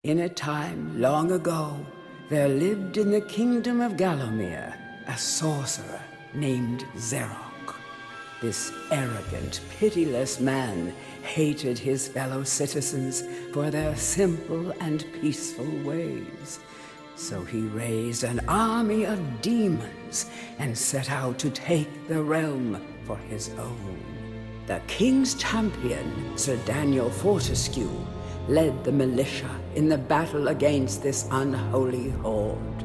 In a time long ago, there lived in the kingdom of Gallowmere a sorcerer named Zarok. This arrogant, pitiless man hated his fellow citizens for their simple and peaceful ways. So he raised an army of demons and set out to take the realm for his own. The king's champion, Sir Daniel Fortesque, led the militia in the battle against this unholy horde.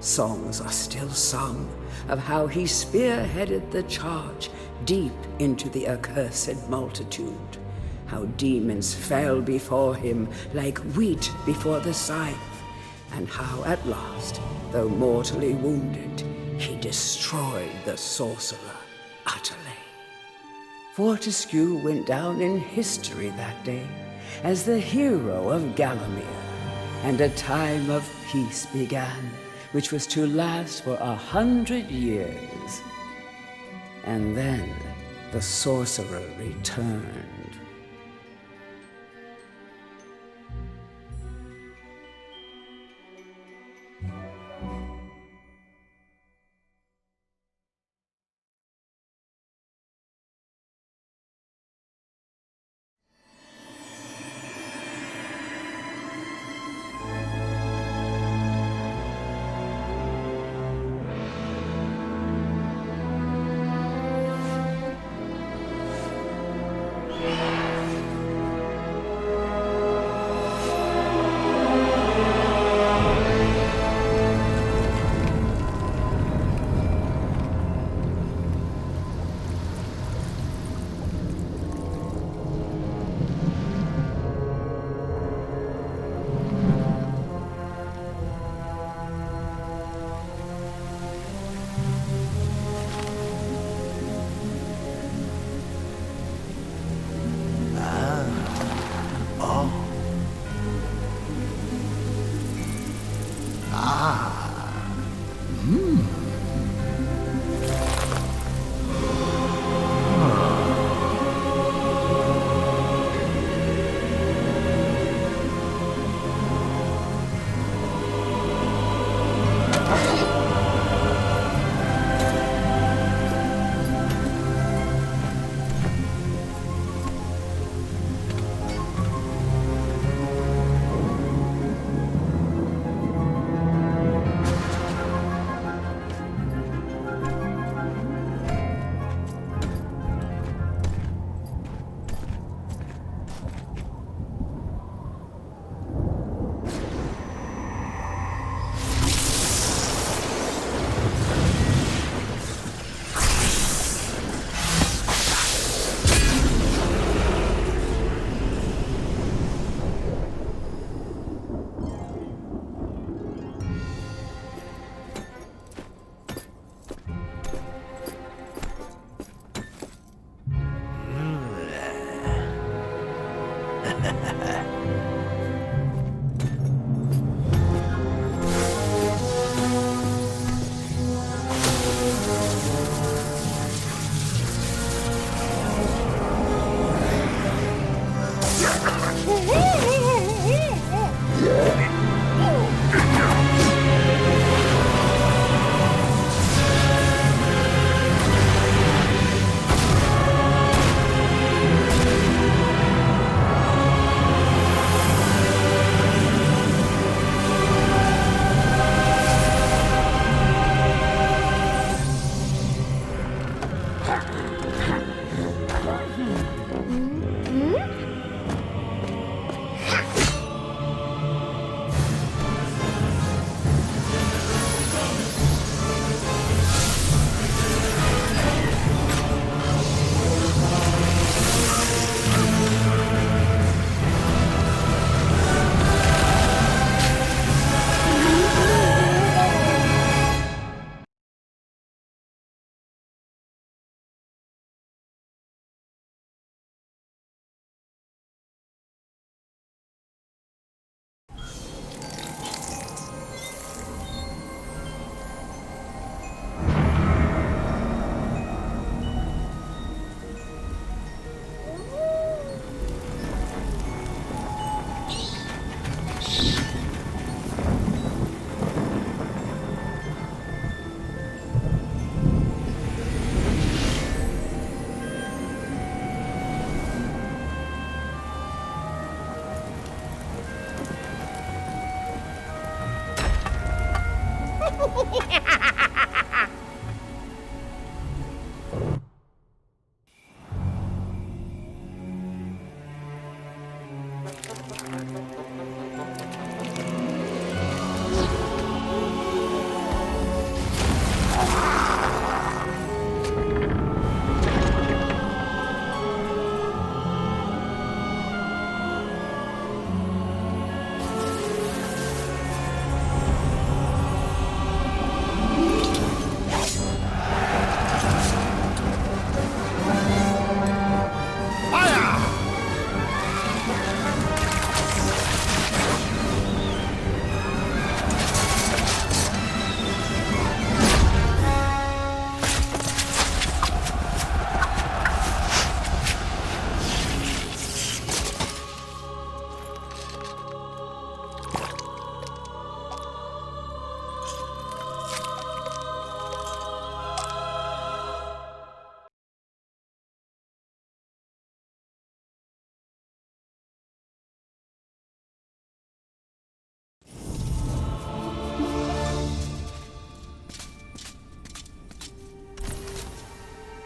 Songs are still sung of how he spearheaded the charge deep into the accursed multitude, how demons fell before him like wheat before the scythe, and how at last, though mortally wounded, he destroyed the sorcerer utterly. Fortesque went down in history that day as the hero of Gallowmere, and a time of peace began, which was to last for 100 years. And then the sorcerer returned.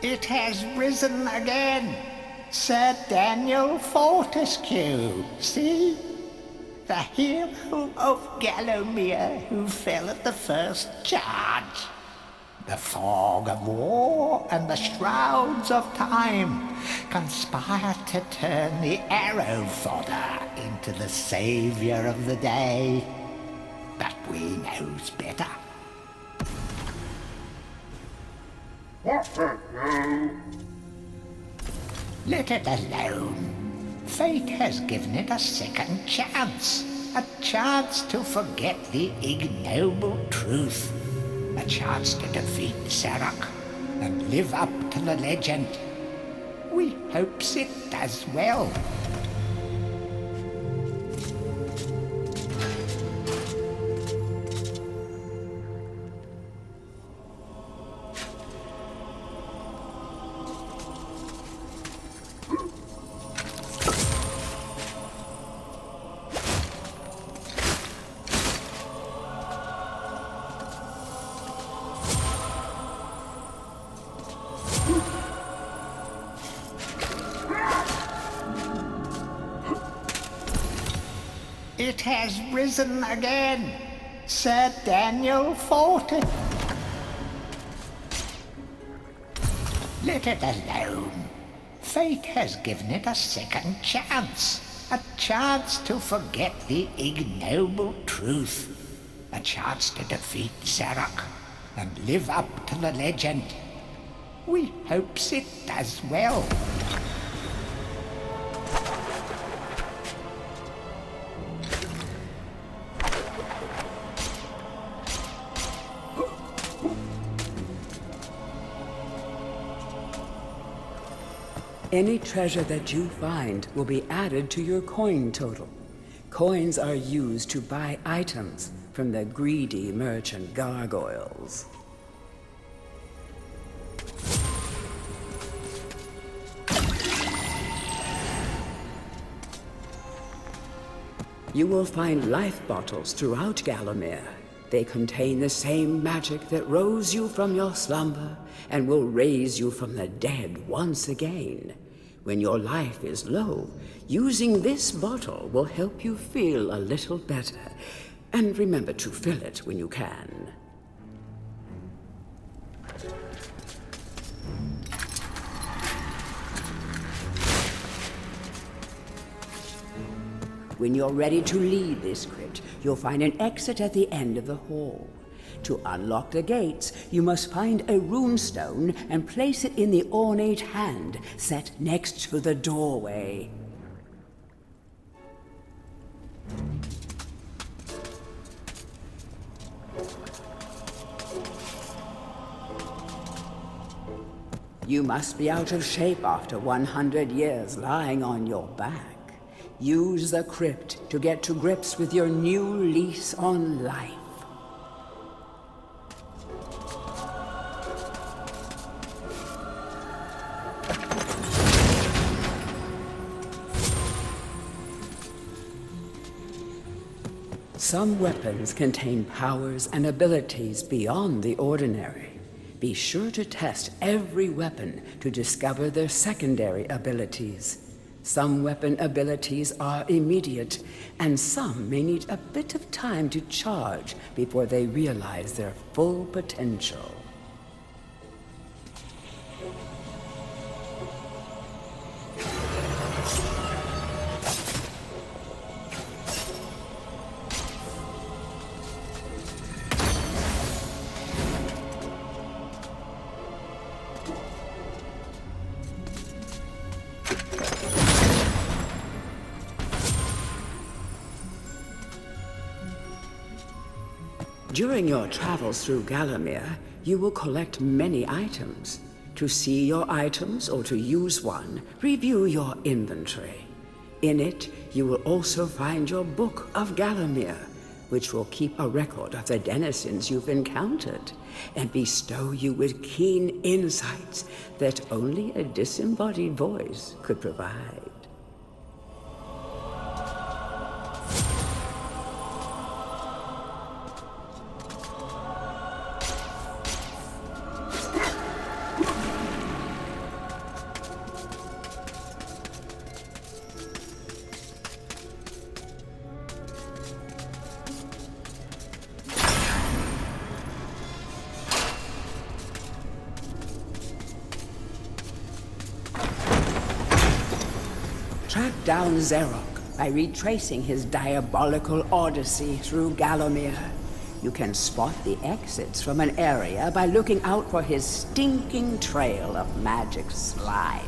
It has risen again. Sir Daniel Fortesque, see? The hero of Gallowmere who fell at the first charge. The fog of war and the shrouds of time conspire to turn the arrow fodder into the saviour of the day. But we knows better. Let it alone. Fate has given it a second chance. A chance to forget the ignoble truth. A chance to defeat Zarok and live up to the legend. We hopes it does well. It has risen again. Sir Daniel Fortesque. Let it alone. Fate has given it a second chance. A chance to forget the ignoble truth. A chance to defeat Zarok and live up to the legend. We hopes it does well. Any treasure that you find will be added to your coin total. Coins are used to buy items from the greedy merchant gargoyles. You will find life bottles throughout Gallowmere. They contain the same magic that rose you from your slumber and will raise you from the dead once again. When your life is low, using this bottle will help you feel a little better. And remember to fill it when you can. When you're ready to leave this crypt, you'll find an exit at the end of the hall. To unlock the gates, you must find a runestone and place it in the ornate hand set next to the doorway. You must be out of shape after 100 years lying on your back. Use the crypt to get to grips with your new lease on life. Some weapons contain powers and abilities beyond the ordinary. Be sure to test every weapon to discover their secondary abilities. Some weapon abilities are immediate, and some may need a bit of time to charge before they realize their full potential. During your travels through Gallowmere, you will collect many items. To see your items or to use one, review your inventory. In it, you will also find your Book of Gallowmere, which will keep a record of the denizens you've encountered and bestow you with keen insights that only a disembodied voice could provide. track down Zarok by retracing his diabolical odyssey through Gallowmere. You can spot the exits from an area by looking out for his stinking trail of magic slime.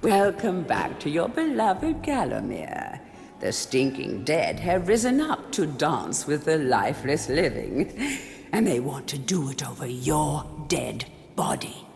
Welcome back to your beloved Gallowmere. The stinking dead have risen up to dance with the lifeless living, and they want to do it over your dead body.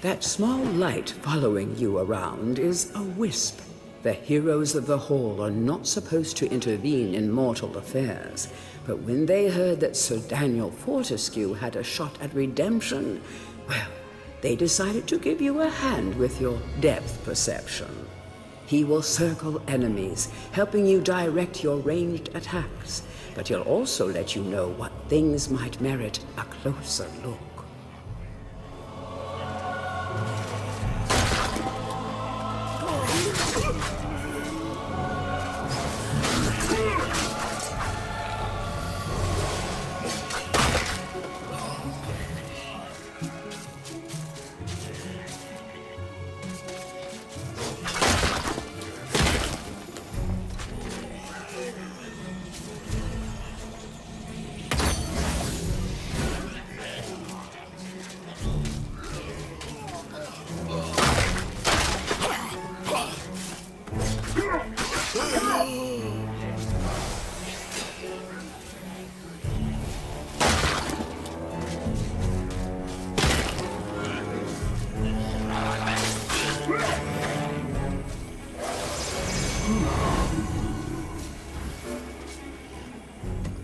That small light following you around is a wisp. The heroes of the Hall are not supposed to intervene in mortal affairs, but when they heard that Sir Daniel Fortesque had a shot at redemption, well, they decided to give you a hand with your depth perception. He will circle enemies, helping you direct your ranged attacks, but he'll also let you know what things might merit a closer look.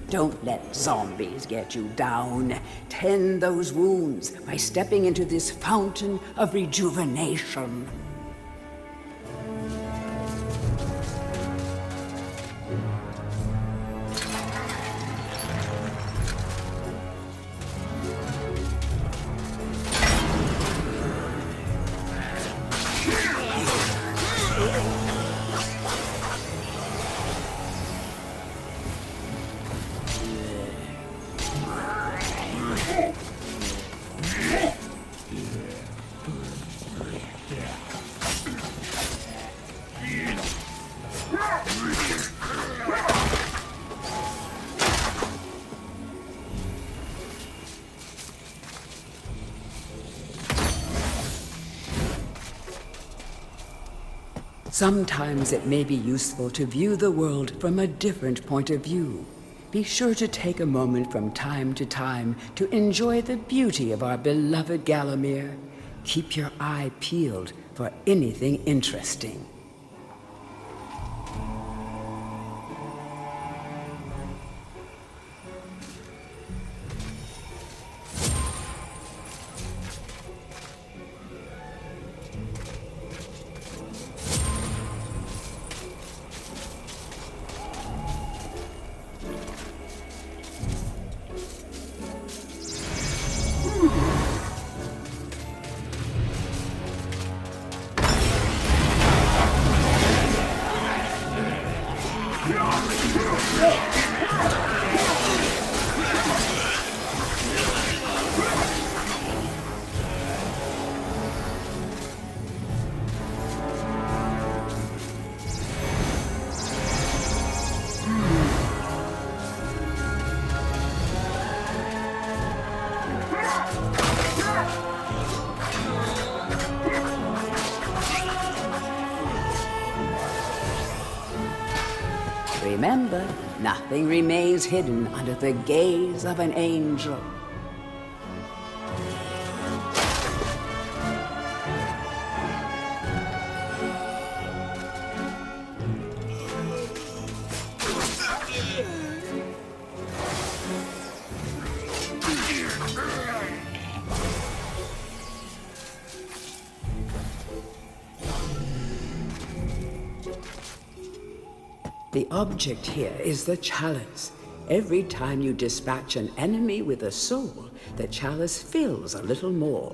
Don't let zombies get you down. Tend those wounds by stepping into this fountain of rejuvenation. Sometimes it may be useful to view the world from a different point of view. Be sure to take a moment from time to time to enjoy the beauty of our beloved Gallowmere. Keep your eye peeled for anything interesting. Remember, nothing remains hidden under the gaze of an angel. The object here is the chalice. Every time you dispatch an enemy with a soul, the chalice fills a little more.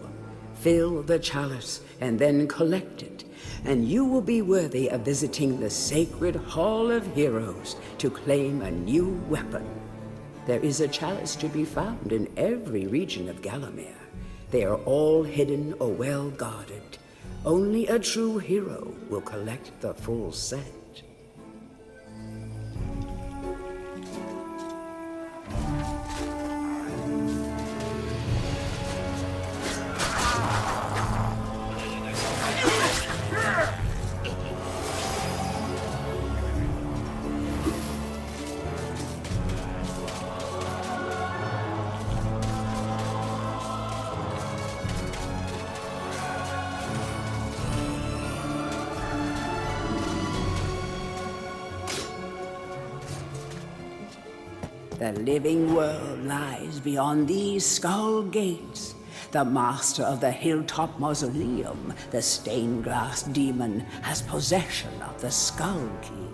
Fill the chalice and then collect it, and you will be worthy of visiting the sacred Hall of Heroes to claim a new weapon. There is a chalice to be found in every region of Gallowmere. They are all hidden or well guarded. Only a true hero will collect the full set. The living world lies beyond these skull gates. The master of the hilltop mausoleum, the stained glass demon, has possession of the skull key.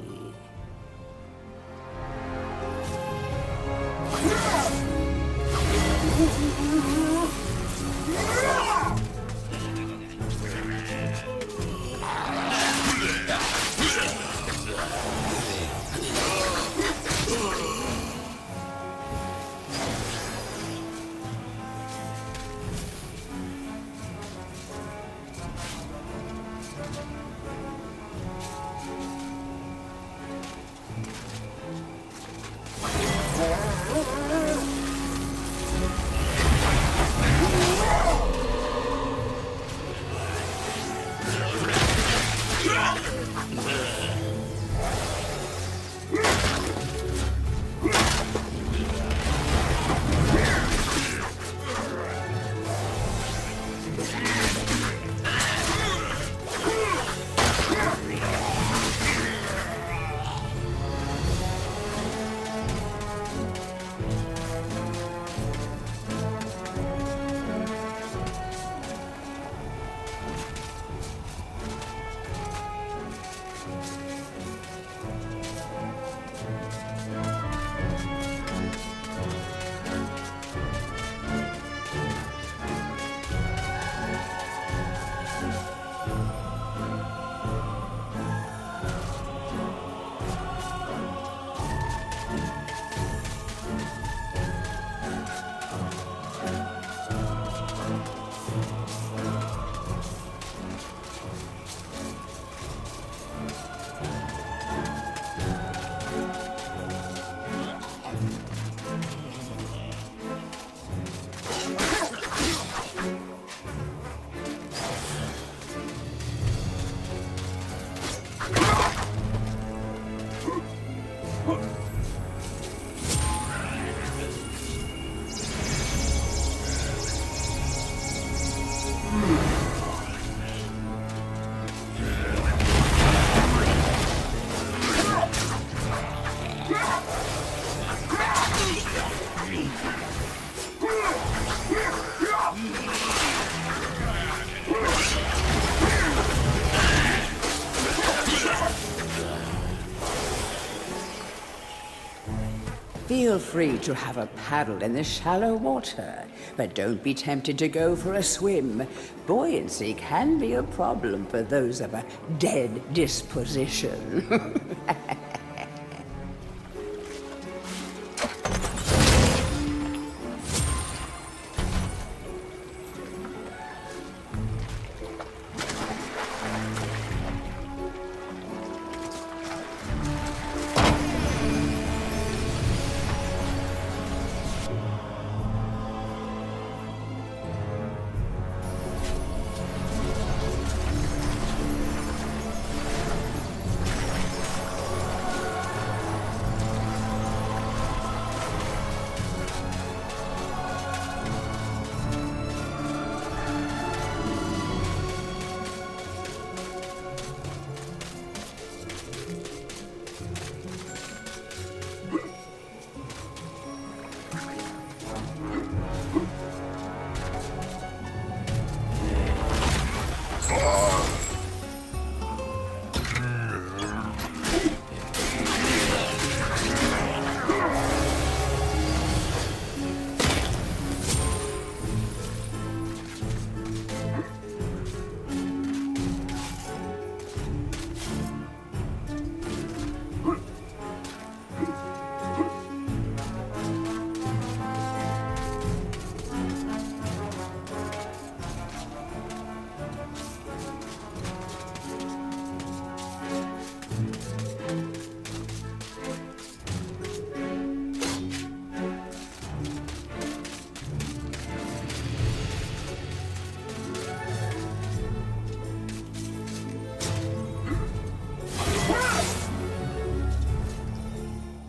Feel free to have a paddle in the shallow water, but don't be tempted to go for a swim. Buoyancy can be a problem for those of a dead disposition.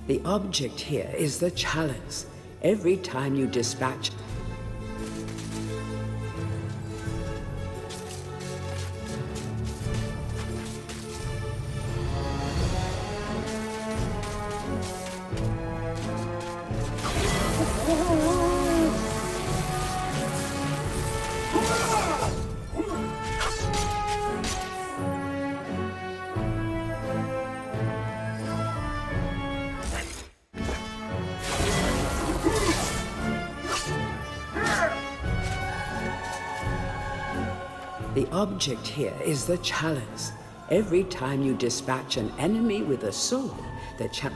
The object here is the chalice. Every time you dispatch... The object here is the chalice. Every time you dispatch an enemy with a sword, the chalice...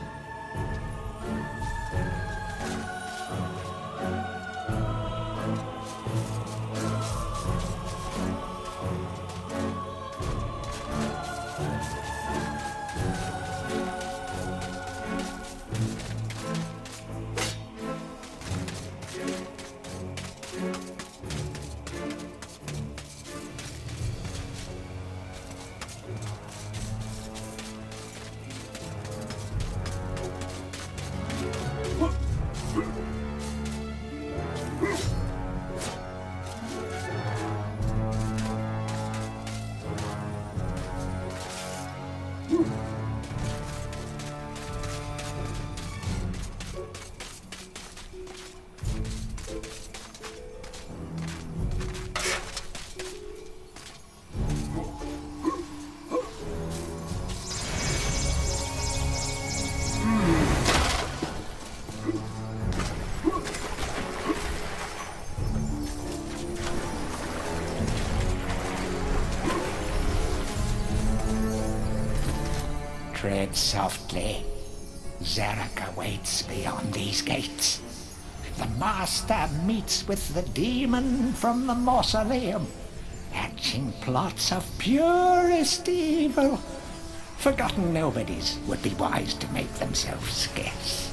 Tread softly. Zarok awaits beyond these gates. The Master meets with the demon from the mausoleum, hatching plots of purest evil. Forgotten nobodies would be wise to make themselves scarce.